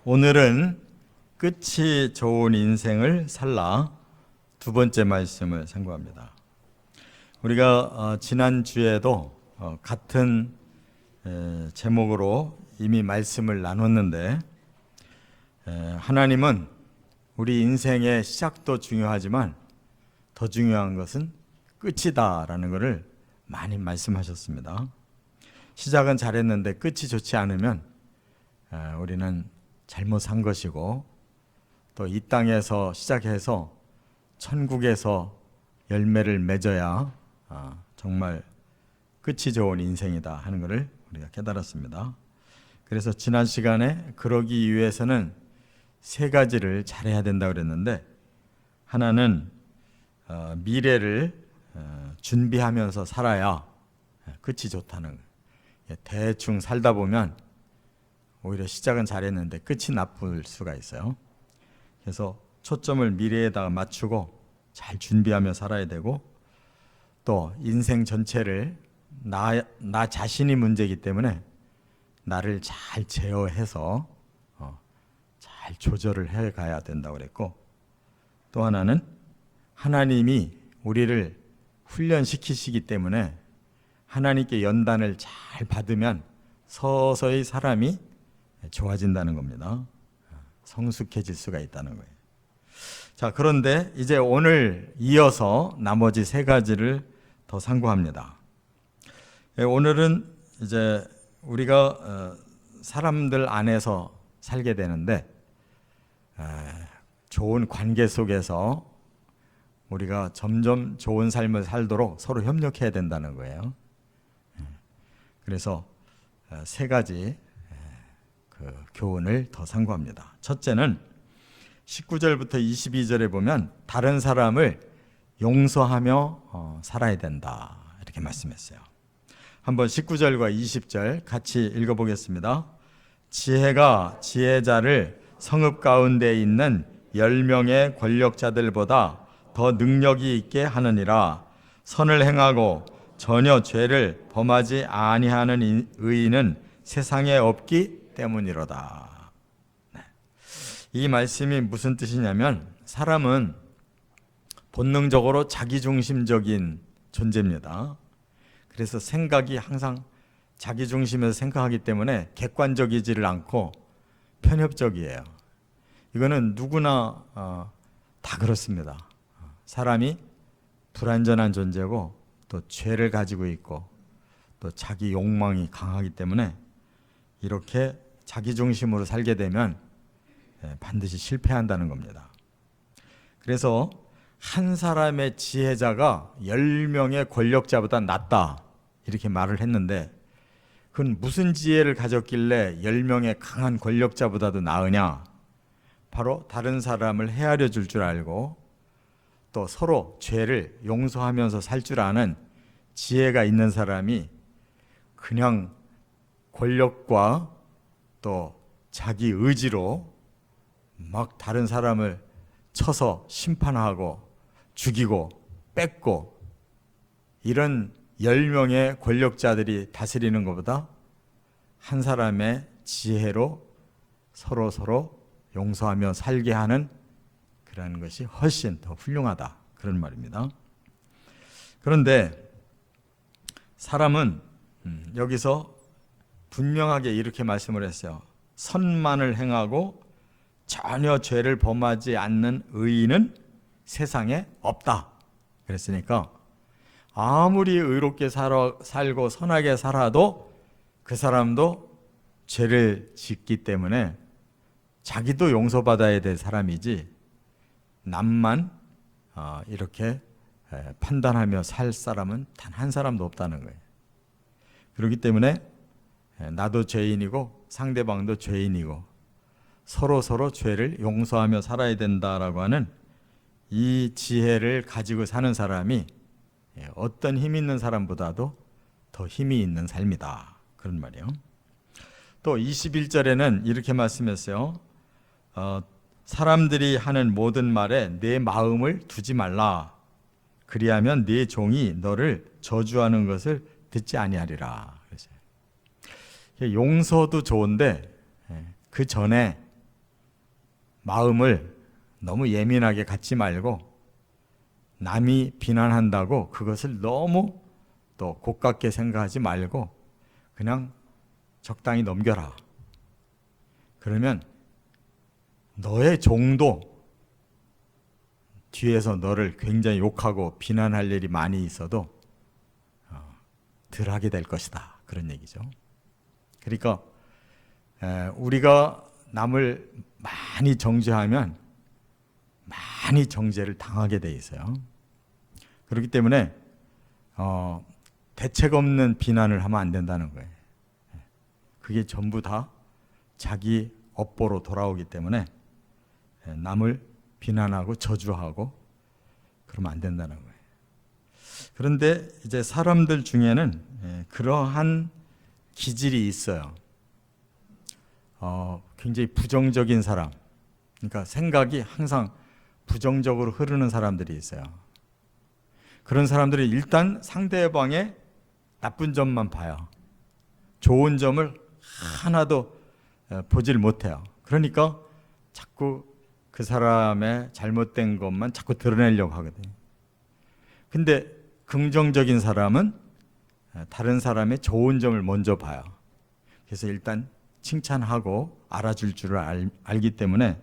오늘은 끝이 좋은 인생을 살라 두 번째 말씀을 상고합니다. 우리가 지난주에도 같은 제목으로 이미 말씀을 나눴는데, 하나님은 우리 인생의 시작도 중요하지만 더 중요한 것은 끝이다라는 것을 많이 말씀하셨습니다. 시작은 잘했는데 끝이 좋지 않으면 우리는 잘못 산 것이고, 또 이 땅에서 시작해서 천국에서 열매를 맺어야 정말 끝이 좋은 인생이다 하는 것을 우리가 깨달았습니다. 그래서 지난 시간에 그러기 위해서는 세 가지를 잘해야 된다고 그랬는데, 하나는 미래를 준비하면서 살아야 끝이 좋다는 거예요. 대충 살다 보면 오히려 시작은 잘했는데 끝이 나쁠 수가 있어요. 그래서 초점을 미래에다가 맞추고 잘 준비하며 살아야 되고, 또 인생 전체를 나 자신이 문제이기 때문에 나를 잘 제어해서 잘 조절을 해가야 된다고 그랬고, 또 하나는 하나님이 우리를 훈련시키시기 때문에 하나님께 연단을 잘 받으면 서서히 사람이 좋아진다는 겁니다. 성숙해질 수가 있다는 거예요. 자, 그런데 이제 오늘 이어서 나머지 세 가지를 더 상고합니다. 오늘은 이제 우리가 사람들 안에서 살게 되는데, 좋은 관계 속에서 우리가 점점 좋은 삶을 살도록 서로 협력해야 된다는 거예요. 그래서 세 가지 그 교훈을 더 상고합니다. 첫째는 19절부터 22절에 보면 다른 사람을 용서하며 살아야 된다 이렇게 말씀했어요. 한번 19절과 20절 같이 읽어보겠습니다. 지혜가 지혜자를 성읍 가운데 있는 10명의 권력자들보다 더 능력이 있게 하느니라. 선을 행하고 전혀 죄를 범하지 아니하는 의인은 세상에 없기 때문이로다. 이 말씀이 무슨 뜻이냐면, 사람은 본능적으로 자기중심적인 존재입니다. 그래서 생각이 항상 자기중심에서 생각하기 때문에 객관적이지를 않고 편협적이에요. 이거는 누구나 다 그렇습니다. 사람이 불완전한 존재고, 또 죄를 가지고 있고, 또 자기 욕망이 강하기 때문에 이렇게 자기중심으로 살게 되면 반드시 실패한다는 겁니다. 그래서 한 사람의 지혜자가 10명의 권력자보다 낫다 이렇게 말을 했는데, 그건 무슨 지혜를 가졌길래 10명의 강한 권력자보다도 나으냐? 바로 다른 사람을 헤아려 줄 줄 알고, 또 서로 죄를 용서하면서 살 줄 아는 지혜가 있는 사람이 그냥 권력과 또 자기 의지로 막 다른 사람을 쳐서 심판하고 죽이고 뺏고, 이런 10명의 권력자들이 다스리는 것보다 한 사람의 지혜로 서로 용서하며 살게 하는 그런 것이 훨씬 더 훌륭하다, 그런 말입니다. 그런데 사람은 여기서 분명하게 이렇게 말씀을 했어요. 선만을 행하고 전혀 죄를 범하지 않는 의인은 세상에 없다 그랬으니까, 아무리 의롭게 살고 선하게 살아도 그 사람도 죄를 짓기 때문에 자기도 용서받아야 될 사람이지, 남만 이렇게 판단하며 살 사람은 단 한 사람도 없다는 거예요. 그렇기 때문에 나도 죄인이고 상대방도 죄인이고 서로 죄를 용서하며 살아야 된다라고 하는 이 지혜를 가지고 사는 사람이 어떤 힘 있는 사람보다도 더 힘이 있는 삶이다, 그런 말이에요. 또 21절에는 이렇게 말씀했어요. 사람들이 하는 모든 말에 내 마음을 두지 말라. 그리하면 네 종이 너를 저주하는 것을 듣지 아니하리라. 용서도 좋은데 그 전에 마음을 너무 예민하게 갖지 말고 남이 비난한다고 그것을 너무 또 고깝게 생각하지 말고 그냥 적당히 넘겨라. 그러면 너의 종도 뒤에서 너를 굉장히 욕하고 비난할 일이 많이 있어도 덜 하게 될 것이다. 그런 얘기죠. 그러니까 우리가 남을 많이 정죄하면 많이 정죄를 당하게 돼 있어요. 그렇기 때문에 대책 없는 비난을 하면 안 된다는 거예요. 그게 전부 다 자기 업보로 돌아오기 때문에 남을 비난하고 저주하고 그러면 안 된다는 거예요. 그런데 이제 사람들 중에는 그러한 기질이 있어요. 굉장히 부정적인 사람, 그러니까 생각이 항상 부정적으로 흐르는 사람들이 있어요. 그런 사람들이 일단 상대방의 나쁜 점만 봐요. 좋은 점을 하나도 보질 못해요. 그러니까 자꾸 그 사람의 잘못된 것만 자꾸 드러내려고 하거든요. 근데 긍정적인 사람은 다른 사람의 좋은 점을 먼저 봐요. 그래서 일단 칭찬하고 알아줄 줄을 알기 때문에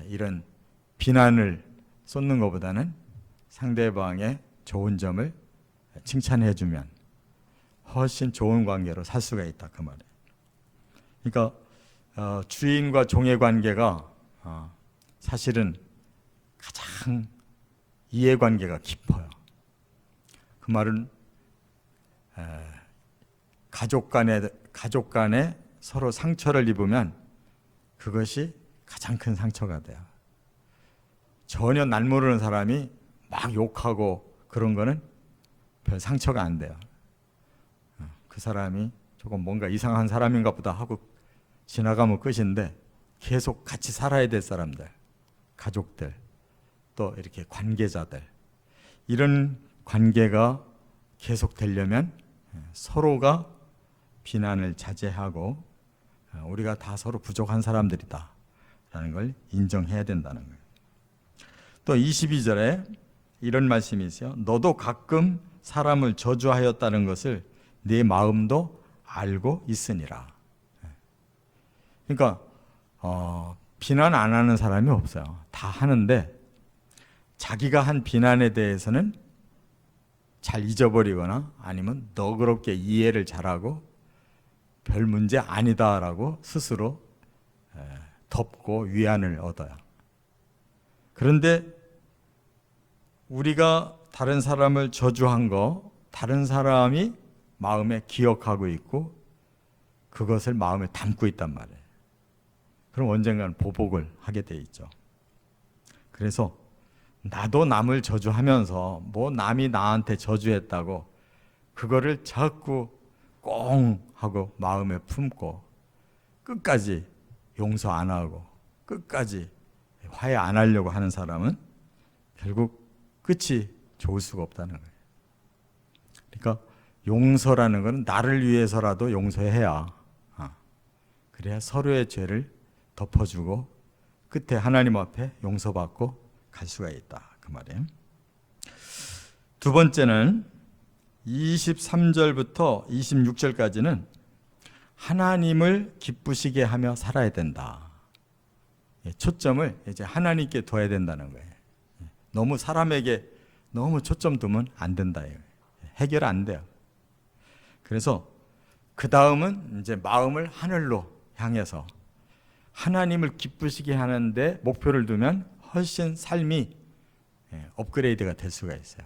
이런 비난을 쏟는 것보다는 상대방의 좋은 점을 칭찬해주면 훨씬 좋은 관계로 살 수가 있다, 그 말이에요. 그러니까 주인과 종의 관계가 사실은 가장 이해관계가 깊어요. 그 말은 가족 간에 서로 상처를 입으면 그것이 가장 큰 상처가 돼요. 전혀 날 모르는 사람이 막 욕하고 그런 거는 별 상처가 안 돼요. 그 사람이 조금 뭔가 이상한 사람인가 보다 하고 지나가면 끝인데 계속 같이 살아야 될 사람들, 가족들, 또 이렇게 관계자들, 이런 관계가 계속 되려면 서로가 비난을 자제하고 우리가 다 서로 부족한 사람들이다 라는 걸 인정해야 된다는 거예요. 또 22절에 이런 말씀이 있어요. 너도 가끔 사람을 저주하였다는 것을 네 마음도 알고 있으니라. 그러니까 비난 안 하는 사람이 없어요. 다 하는데 자기가 한 비난에 대해서는 잘 잊어버리거나 아니면 너그럽게 이해를 잘하고 별 문제 아니다라고 스스로 덮고 위안을 얻어요. 그런데 우리가 다른 사람을 저주한 거 다른 사람이 마음에 기억하고 있고 그것을 마음에 담고 있단 말이에요. 그럼 언젠가는 보복을 하게 돼 있죠. 그래서 나도 남을 저주하면서 뭐 남이 나한테 저주했다고 그거를 자꾸 꽁 하고 마음에 품고 끝까지 용서 안 하고 끝까지 화해 안 하려고 하는 사람은 결국 끝이 좋을 수가 없다는 거예요. 그러니까 용서라는 것은 나를 위해서라도 용서해야 그래야 서로의 죄를 덮어주고 끝에 하나님 앞에 용서받고 갈 수가 있다, 그 말이에요. 두 번째는 23절부터 26절까지는 하나님을 기쁘시게 하며 살아야 된다. 초점을 이제 하나님께 둬야 된다는 거예요. 너무 사람에게 너무 초점 두면 안 된다. 해결 안 돼요. 그래서 그 다음은 이제 마음을 하늘로 향해서 하나님을 기쁘시게 하는데 목표를 두면 훨씬 삶이 업그레이드가 될 수가 있어요.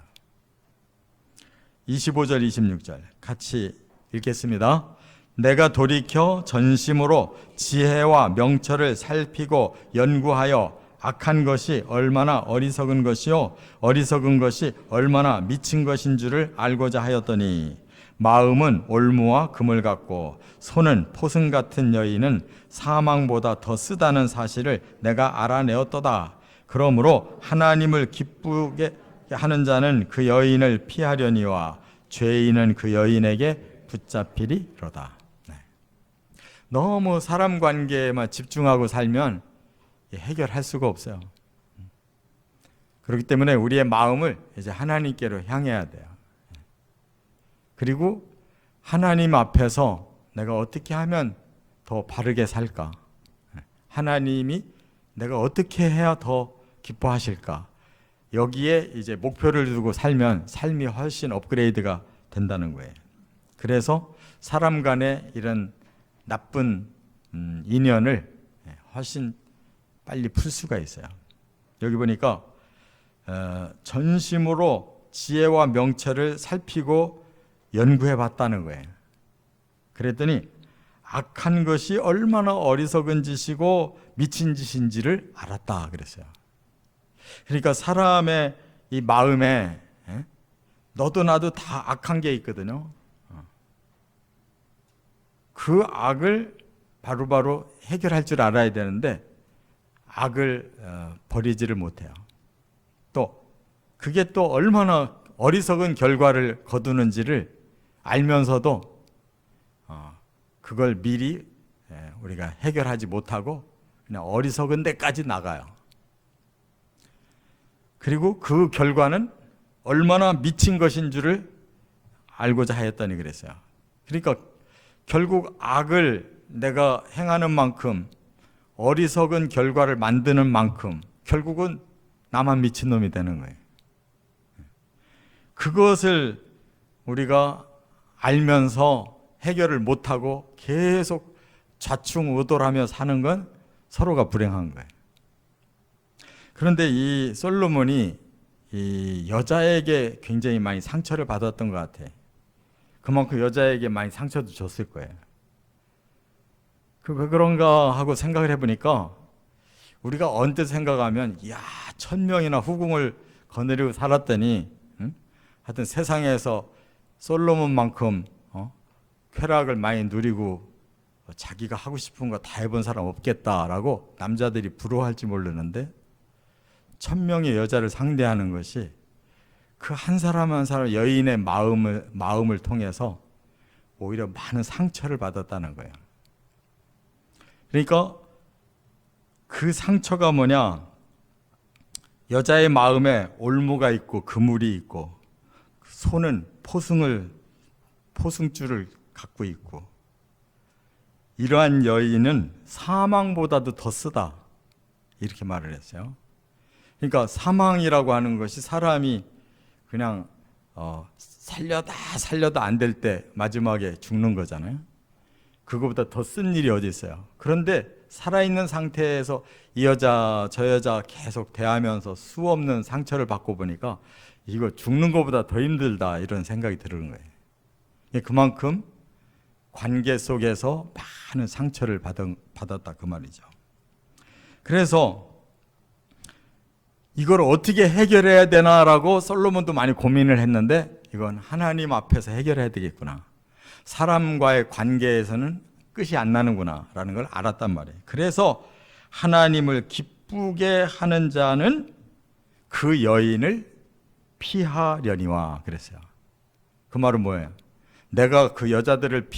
25절 26절 같이 읽겠습니다. 내가 돌이켜 전심으로 지혜와 명철을 살피고 연구하여 악한 것이 얼마나 어리석은 것이요 어리석은 것이 얼마나 미친 것인 줄을 알고자 하였더니 마음은 올무와 금을 같고 손은 포승 같은 여인은 사망보다 더 쓰다는 사실을 내가 알아내었도다. 그러므로 하나님을 기쁘게 하는 자는 그 여인을 피하려니와 죄인은 그 여인에게 붙잡히리로다. 너무 사람 관계에만 집중하고 살면 해결할 수가 없어요. 그렇기 때문에 우리의 마음을 이제 하나님께로 향해야 돼요. 그리고 하나님 앞에서 내가 어떻게 하면 더 바르게 살까? 하나님이 내가 어떻게 해야 더 기뻐하실까? 여기에 이제 목표를 두고 살면 삶이 훨씬 업그레이드가 된다는 거예요. 그래서 사람 간의 이런 나쁜 인연을 훨씬 빨리 풀 수가 있어요. 여기 보니까 전심으로 지혜와 명철을 살피고 연구해 봤다는 거예요. 그랬더니 악한 것이 얼마나 어리석은 짓이고 미친 짓인지를 알았다 그랬어요. 그러니까 사람의 이 마음에 너도 나도 다 악한 게 있거든요. 그 악을 바로바로 해결할 줄 알아야 되는데 악을 버리지를 못해요. 또 그게 또 얼마나 어리석은 결과를 거두는지를 알면서도 그걸 미리 우리가 해결하지 못하고 그냥 어리석은 데까지 나가요. 그리고 그 결과는 얼마나 미친 것인 줄을 알고자 하였더니 그랬어요. 그러니까 결국 악을 내가 행하는 만큼 어리석은 결과를 만드는 만큼 결국은 나만 미친놈이 되는 거예요. 그것을 우리가 알면서 해결을 못하고 계속 좌충우돌하며 사는 건 서로가 불행한 거예요. 그런데 이 솔로몬이 이 여자에게 굉장히 많이 상처를 받았던 것 같아. 그만큼 여자에게 많이 상처도 줬을 거예요. 왜 그런가 하고 생각을 해보니까 우리가 언뜻 생각하면 이야 1000명이나 후궁을 거느리고 살았더니 하여튼 세상에서 솔로몬만큼 쾌락을 많이 누리고 자기가 하고 싶은 거 다 해본 사람 없겠다라고 남자들이 부러워할지 모르는데 1000명의 여자를 상대하는 것이 그 한 사람 한 사람 여인의 마음을 통해서 오히려 많은 상처를 받았다는 거예요. 그러니까 그 상처가 뭐냐? 여자의 마음에 올무가 있고 그물이 있고 손은 포승줄을 갖고 있고 이러한 여인은 사망보다도 더 쓰다 이렇게 말을 했어요. 그러니까 사망이라고 하는 것이 사람이 그냥 살려다 안 될 때 마지막에 죽는 거잖아요. 그거보다 더 쓴 일이 어디 있어요. 그런데 살아있는 상태에서 이 여자 저 여자 계속 대하면서 수없는 상처를 받고 보니까 이거 죽는 것보다 더 힘들다 이런 생각이 드는 거예요. 그만큼 관계 속에서 많은 상처를 받았다 그 말이죠. 그래서 이걸 어떻게 해결해야 되나라고 솔로몬도 많이 고민을 했는데 이건 하나님 앞에서 해결해야 되겠구나. 사람과의 관계에서는 끝이 안 나는구나 라는 걸 알았단 말이에요. 그래서 하나님을 기쁘게 하는 자는 그 여인을 피하려니와 그랬어요. 그 말은 뭐예요? 내가 그 여자들을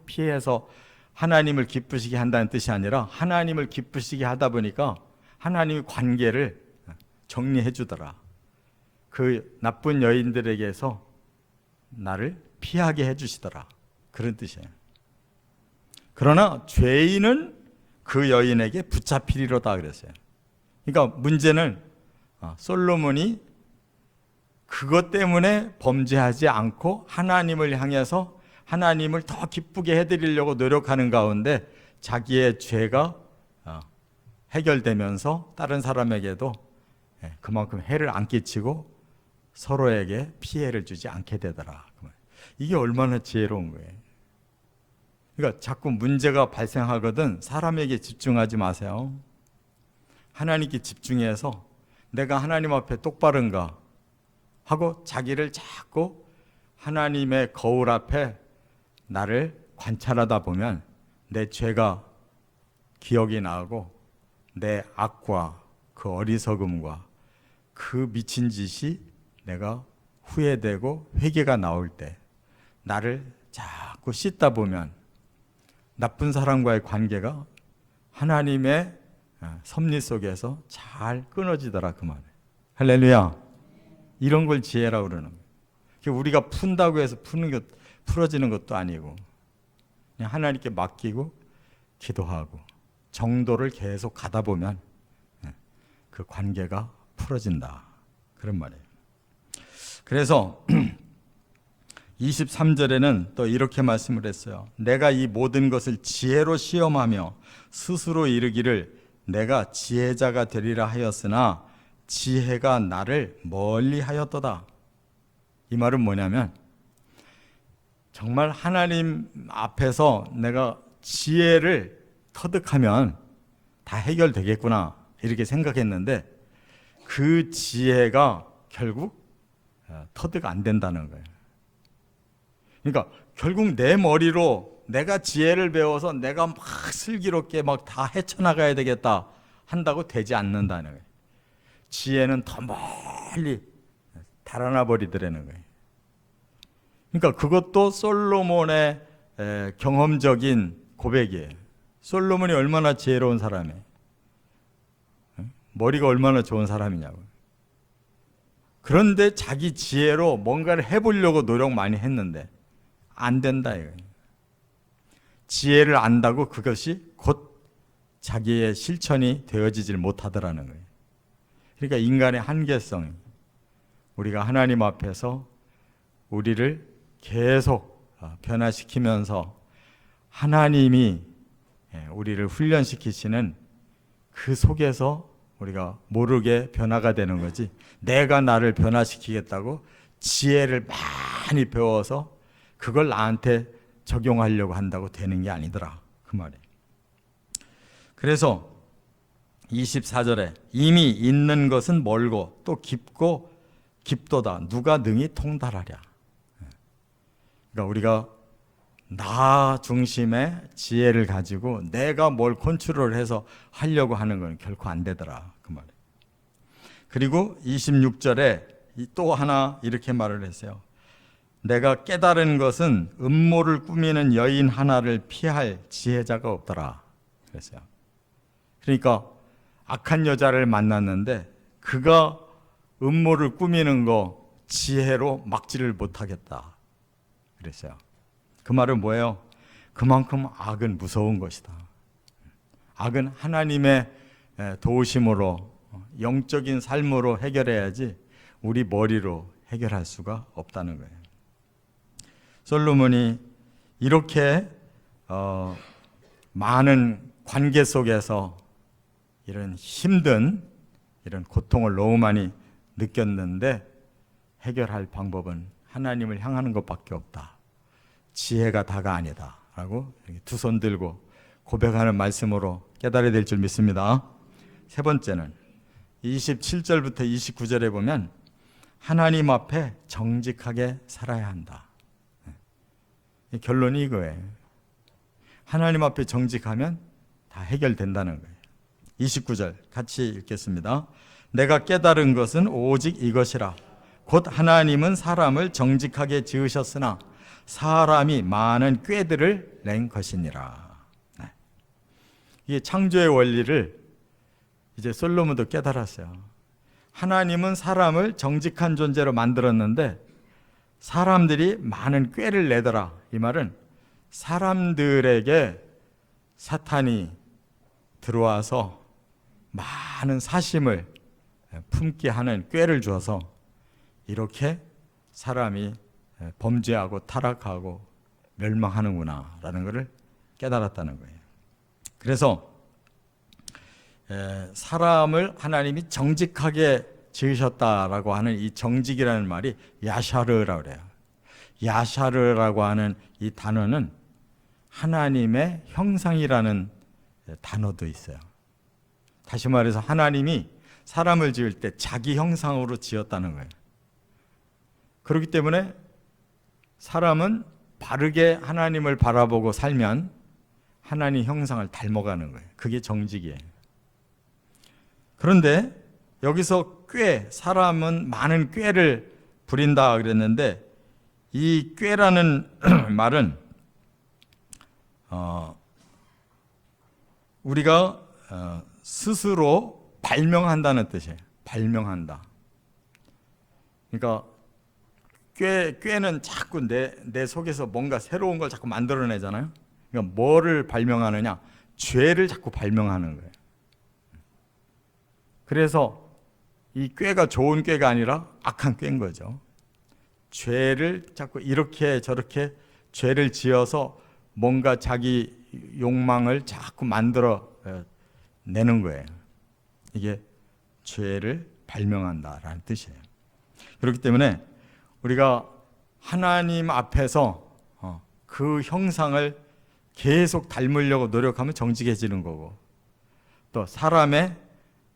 피해서 하나님을 기쁘시게 한다는 뜻이 아니라 하나님을 기쁘시게 하다 보니까 하나님의 관계를 정리해 주더라. 그 나쁜 여인들에게서 나를 피하게 해 주시더라. 그런 뜻이에요. 그러나 죄인은 그 여인에게 붙잡히리로다 그랬어요. 그러니까 문제는 솔로몬이 그것 때문에 범죄하지 않고 하나님을 향해서 하나님을 더 기쁘게 해드리려고 노력하는 가운데 자기의 죄가 해결되면서 다른 사람에게도 그만큼 해를 안 끼치고 서로에게 피해를 주지 않게 되더라. 이게 얼마나 지혜로운 거예요. 그러니까 자꾸 문제가 발생하거든 사람에게 집중하지 마세요. 하나님께 집중해서 내가 하나님 앞에 똑바른가 하고 자기를 자꾸 하나님의 거울 앞에 나를 관찰하다 보면 내 죄가 기억이 나고 내 악과 그 어리석음과 그 미친 짓이 내가 후회되고 회개가 나올 때 나를 자꾸 씻다 보면 나쁜 사람과의 관계가 하나님의 섭리 속에서 잘 끊어지더라 그 말이에요. 할렐루야. 이런 걸 지혜라고 그러는 거예요. 우리가 푼다고 해서 풀어지는 것도 아니고 그냥 하나님께 맡기고 기도하고 정도를 계속 가다 보면 그 관계가 풀어진다 그런 말이에요. 그래서 23절에는 또 이렇게 말씀을 했어요. 내가 이 모든 것을 지혜로 시험하며 스스로 이르기를 내가 지혜자가 되리라 하였으나 지혜가 나를 멀리 하였도다. 이 말은 뭐냐면 정말 하나님 앞에서 내가 지혜를 터득하면 다 해결되겠구나 이렇게 생각했는데 그 지혜가 결국 터득 안 된다는 거예요. 그러니까 결국 내 머리로 내가 지혜를 배워서 내가 막 슬기롭게 막 다 헤쳐나가야 되겠다 한다고 되지 않는다는 거예요. 지혜는 더 멀리 달아나 버리더라는 거예요. 그러니까 그것도 솔로몬의 경험적인 고백이에요. 솔로몬이 얼마나 지혜로운 사람이에요. 머리가 얼마나 좋은 사람이냐고요. 그런데 자기 지혜로 뭔가를 해보려고 노력 많이 했는데 안 된다 이거예요. 지혜를 안다고 그것이 곧 자기의 실천이 되어지질 못하더라는 거예요. 그러니까 인간의 한계성, 우리가 하나님 앞에서 우리를 계속 변화시키면서 하나님이 우리를 훈련시키시는 그 속에서 우리가 모르게 변화가 되는 거지, 내가 나를 변화시키겠다고 지혜를 많이 배워서 그걸 나한테 적용하려고 한다고 되는 게 아니더라 그 말이에요. 그래서 24절에 이미 있는 것은 멀고 또 깊고 깊도다 누가 능히 통달하랴. 그러니까 우리가 나 중심의 지혜를 가지고 내가 뭘 컨트롤해서 하려고 하는 건 결코 안 되더라 그 말이에요. 그리고 26절에 또 하나 이렇게 말을 했어요. 내가 깨달은 것은 음모를 꾸미는 여인 하나를 피할 지혜자가 없더라 그랬어요. 그러니까 악한 여자를 만났는데 그가 음모를 꾸미는 거 지혜로 막지를 못하겠다 그랬어요. 그 말은 뭐예요? 그만큼 악은 무서운 것이다. 악은 하나님의 도우심으로 영적인 삶으로 해결해야지 우리 머리로 해결할 수가 없다는 거예요. 솔로몬이 이렇게 많은 관계 속에서 이런 힘든 이런 고통을 너무 많이 느꼈는데 해결할 방법은 하나님을 향하는 것밖에 없다. 지혜가 다가 아니다 라고 두 손 들고 고백하는 말씀으로 깨달아야 될 줄 믿습니다. 세 번째는 27절부터 29절에 보면 하나님 앞에 정직하게 살아야 한다. 결론이 이거예요. 하나님 앞에 정직하면 다 해결된다는 거예요. 29절 같이 읽겠습니다. 내가 깨달은 것은 오직 이것이라. 곧 하나님은 사람을 정직하게 지으셨으나 사람이 많은 꾀들을 낸 것이니라. 이게 창조의 원리를 이제 솔로몬도 깨달았어요. 하나님은 사람을 정직한 존재로 만들었는데 사람들이 많은 꾀를 내더라. 이 말은 사람들에게 사탄이 들어와서 많은 사심을 품게 하는 꾀를 주어서 이렇게 사람이 범죄하고 타락하고 멸망하는구나 라는 것을 깨달았다는 거예요. 그래서 사람을 하나님이 정직하게 지으셨다라고 하는 이 정직이라는 말이 야샤르라고 그래요. 야샤르라고 하는 이 단어는 하나님의 형상이라는 단어도 있어요. 다시 말해서 하나님이 사람을 지을 때 자기 형상으로 지었다는 거예요. 그렇기 때문에 사람은 바르게 하나님을 바라보고 살면 하나님 형상을 닮아가는 거예요. 그게 정직이에요. 그런데 여기서 사람은 많은 꾀를 부린다 그랬는데 이 꾀라는 말은 우리가 스스로 발명한다는 뜻이에요. 발명한다. 그러니까 꾀는 자꾸 내 속에서 뭔가 새로운 걸 자꾸 만들어내잖아요. 그러니까 뭐를 발명하느냐? 죄를 자꾸 발명하는 거예요. 그래서 이 꾀가 좋은 꾀가 아니라 악한 꾀인 거죠. 죄를 자꾸 이렇게 저렇게 죄를 지어서 뭔가 자기 욕망을 자꾸 만들어 내는 거예요. 이게 죄를 발명한다라는 뜻이에요. 그렇기 때문에 우리가 하나님 앞에서 그 형상을 계속 닮으려고 노력하면 정직해지는 거고, 또 사람의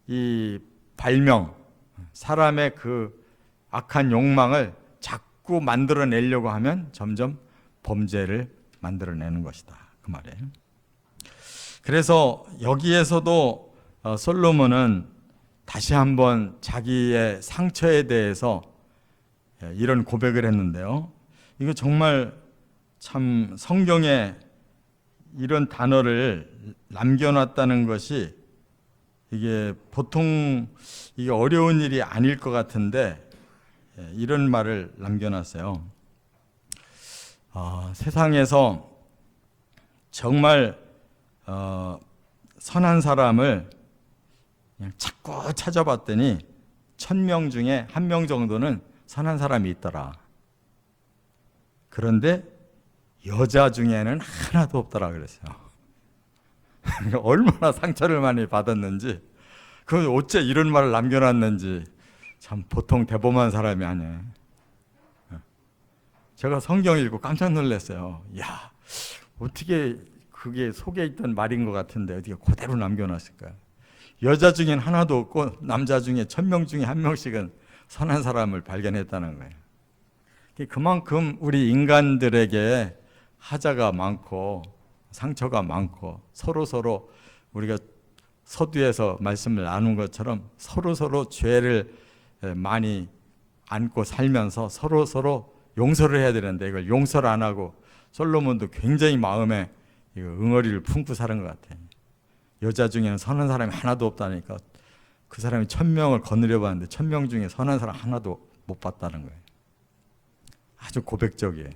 이 발명, 사람의 그 악한 욕망을 자꾸 만들어내려고 하면 점점 범죄를 만들어내는 것이다, 그 말이에요. 그래서 여기에서도 솔로몬은 다시 한번 자기의 상처에 대해서 이런 고백을 했는데요. 이거 정말 참 성경에 이런 단어를 남겨놨다는 것이 이게 보통 이게 어려운 일이 아닐 것 같은데 이런 말을 남겨놨어요. 세상에서 정말 선한 사람을 그냥 자꾸 찾아봤더니 1000명 중에 1명 정도는 선한 사람이 있더라. 그런데 여자 중에는 하나도 없더라 그랬어요. 얼마나 상처를 많이 받았는지, 그 어째 이런 말을 남겨놨는지 참 보통 대범한 사람이 아니에요. 제가 성경 읽고 깜짝 놀랐어요. 야, 어떻게 그게 속에 있던 말인 것 같은데 어떻게 그대로 남겨놨을까요? 여자 중엔 하나도 없고 남자 중에 1000명 중에 1명씩은 선한 사람을 발견했다는 거예요. 그만큼 우리 인간들에게 하자가 많고 상처가 많고 서로 우리가 서두에서 말씀을 나눈 것처럼 서로 죄를 많이 안고 살면서 서로 용서를 해야 되는데 이걸 용서를 안 하고, 솔로몬도 굉장히 마음에 응어리를 품고 사는 것 같아요. 여자 중에는 선한 사람이 하나도 없다니까 그 사람이 1000명을 거느려 봤는데 1000명 중에 선한 사람 하나도 못 봤다는 거예요. 아주 고백적이에요.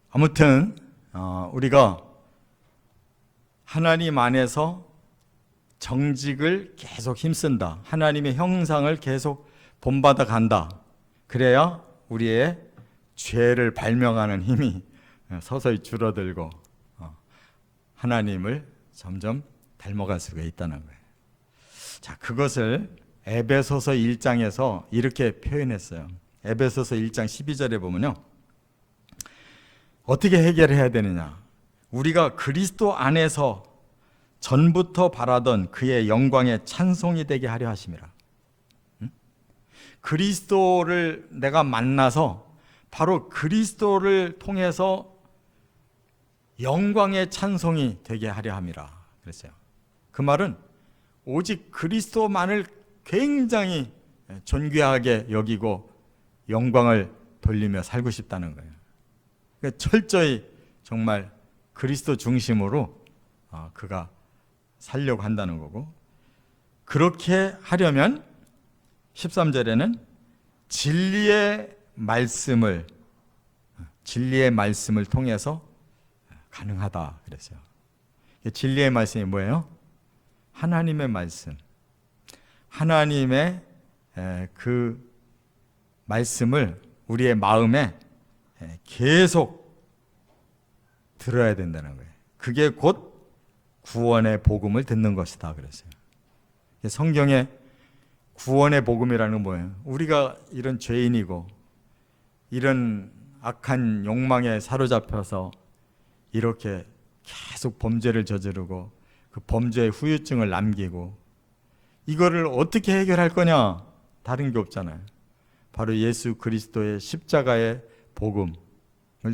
아무튼 우리가 하나님 안에서 정직을 계속 힘쓴다, 하나님의 형상을 계속 본받아 간다, 그래야 우리의 죄를 발명하는 힘이 서서히 줄어들고 하나님을 점점 닮아갈 수가 있다는 거예요. 자, 그것을 에베소서 1장에서 이렇게 표현했어요. 에베소서 1장 12절에 보면요, 어떻게 해결해야 되느냐? 우리가 그리스도 안에서 전부터 바라던 그의 영광의 찬송이 되게 하려 하심이라. 그리스도를 내가 만나서 바로 그리스도를 통해서 영광의 찬송이 되게 하려 함이라 그랬어요. 그 말은 오직 그리스도만을 굉장히 존귀하게 여기고 영광을 돌리며 살고 싶다는 거예요. 그러니까 철저히 정말 그리스도 중심으로 그가 살려고 한다는 거고, 그렇게 하려면 13절에는 진리의 말씀을 통해서 가능하다 그랬어요. 진리의 말씀이 뭐예요? 하나님의 말씀. 하나님의 그 말씀을 우리의 마음에 계속 들어야 된다는 거예요. 그게 곧 구원의 복음을 듣는 것이다 그랬어요. 성경에 구원의 복음이라는 건 뭐예요? 우리가 이런 죄인이고 이런 악한 욕망에 사로잡혀서 이렇게 계속 범죄를 저지르고 그 범죄의 후유증을 남기고, 이거를 어떻게 해결할 거냐? 다른 게 없잖아요. 바로 예수 그리스도의 십자가의 복음을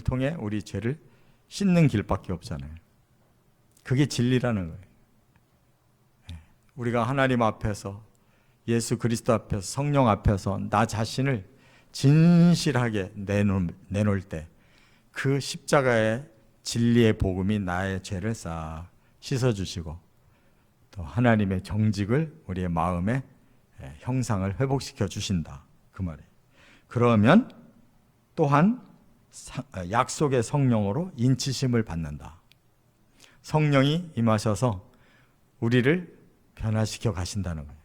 통해 우리 죄를 씻는 길밖에 없잖아요. 그게 진리라는 거예요. 우리가 하나님 앞에서, 예수 그리스도 앞에서, 성령 앞에서 나 자신을 진실하게 내놓을 때 그 십자가의 진리의 복음이 나의 죄를 싹 씻어주시고 또 하나님의 정직을 우리의 마음에 형상을 회복시켜 주신다 그 말이에요. 그러면 또한 약속의 성령으로 인치심을 받는다. 성령이 임하셔서 우리를 변화시켜 가신다는 거예요.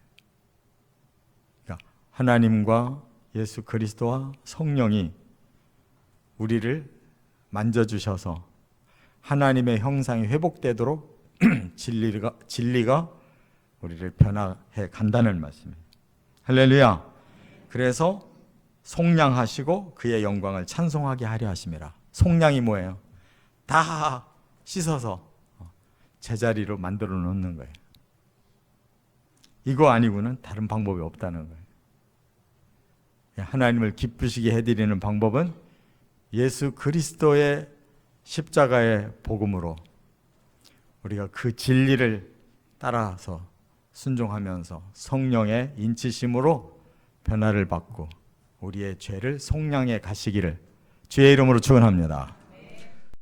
그러니까 하나님과 예수 그리스도와 성령이 우리를 만져주셔서 하나님의 형상이 회복되도록 진리가 우리를 변화해 간다는 말씀이에요. 할렐루야. 그래서 속량하시고 그의 영광을 찬송하게 하려 하심이라. 속량이 뭐예요? 다 씻어서 제자리로 만들어 놓는 거예요. 이거 아니고는 다른 방법이 없다는 거예요. 하나님을 기쁘시게 해드리는 방법은 예수 그리스도의 십자가의 복음으로 우리가 그 진리를 따라서 순종하면서 성령의 인치심으로 변화를 받고 우리의 죄를 속량해 가시기를 주의 이름으로 축원합니다.